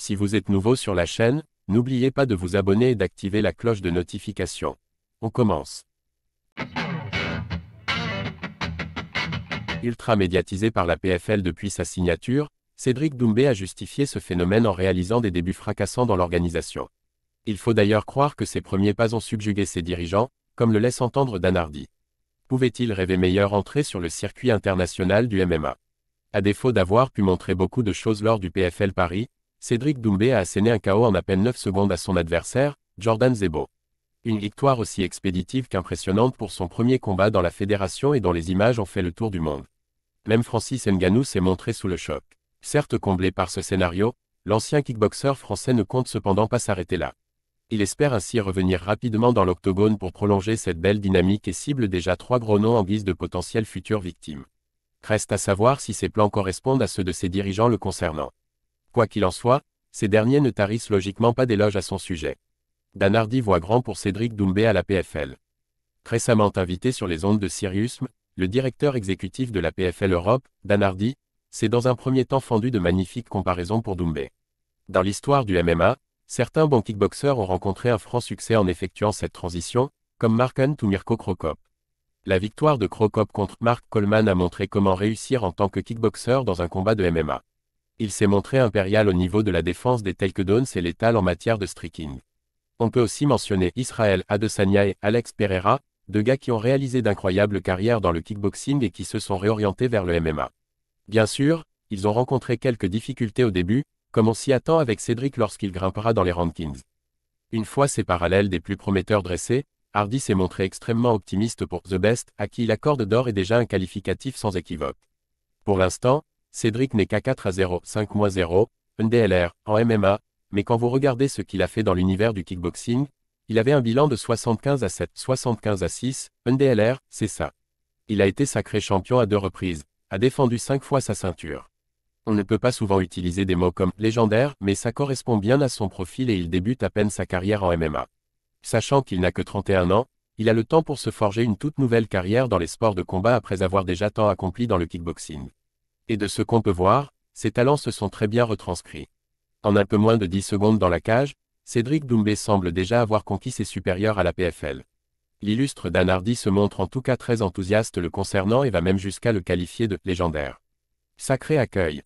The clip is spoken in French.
Si vous êtes nouveau sur la chaîne, n'oubliez pas de vous abonner et d'activer la cloche de notification. On commence. Ultra médiatisé par la PFL depuis sa signature, Cédric Doumbé a justifié ce phénomène en réalisant des débuts fracassants dans l'organisation. Il faut d'ailleurs croire que ses premiers pas ont subjugué ses dirigeants, comme le laisse entendre Dan Hardy. Pouvait-il rêver meilleure entrée sur le circuit international du MMA? À défaut d'avoir pu montrer beaucoup de choses lors du PFL Paris, Cédric Doumbé a asséné un KO en à peine 9 secondes à son adversaire, Jordan Zebo. Une victoire aussi expéditive qu'impressionnante pour son premier combat dans la fédération et dont les images ont fait le tour du monde. Même Francis Ngannou s'est montré sous le choc. Certes comblé par ce scénario, l'ancien kickboxeur français ne compte cependant pas s'arrêter là. Il espère ainsi revenir rapidement dans l'octogone pour prolonger cette belle dynamique et cible déjà 3 gros noms en guise de potentielles futures victimes. Reste à savoir si ces plans correspondent à ceux de ses dirigeants le concernant. Quoi qu'il en soit, ces derniers ne tarissent logiquement pas d'éloges à son sujet. Dan Hardy voit grand pour Cédric Doumbé à la PFL. Récemment invité sur les ondes de Sirius, le directeur exécutif de la PFL Europe, Dan Hardy, s'est dans un premier temps fendu de magnifiques comparaisons pour Doumbé. Dans l'histoire du MMA, certains bons kickboxeurs ont rencontré un franc succès en effectuant cette transition, comme Mark Hunt ou Mirko Cro Cop. La victoire de Cro Cop contre Mark Coleman a montré comment réussir en tant que kickboxer dans un combat de MMA. Il s'est montré impérial au niveau de la défense des takedowns et létal en matière de striking. On peut aussi mentionner Israel Adesanya et Alex Pereira, deux gars qui ont réalisé d'incroyables carrières dans le kickboxing et qui se sont réorientés vers le MMA. Bien sûr, ils ont rencontré quelques difficultés au début, comme on s'y attend avec Cédric lorsqu'il grimpera dans les rankings. Une fois ces parallèles des plus prometteurs dressés, Hardy s'est montré extrêmement optimiste pour The Best, à qui il accorde d'or et déjà un qualificatif sans équivoque. Pour l'instant, Cédric n'est qu'à 4-0, 5-0, NDLR, en MMA, mais quand vous regardez ce qu'il a fait dans l'univers du kickboxing, il avait un bilan de 75-7, 75-6, NDLR, c'est ça. Il a été sacré champion à 2 reprises, a défendu 5 fois sa ceinture. On ne peut pas souvent utiliser des mots comme « légendaire », mais ça correspond bien à son profil et il débute à peine sa carrière en MMA. Sachant qu'il n'a que 31 ans, il a le temps pour se forger une toute nouvelle carrière dans les sports de combat après avoir déjà tant accompli dans le kickboxing. Et de ce qu'on peut voir, ses talents se sont très bien retranscrits. En un peu moins de 10 secondes dans la cage, Cédric Doumbé semble déjà avoir conquis ses supérieurs à la PFL. L'illustre Dan Hardy se montre en tout cas très enthousiaste le concernant et va même jusqu'à le qualifier de « légendaire ». Sacré accueil.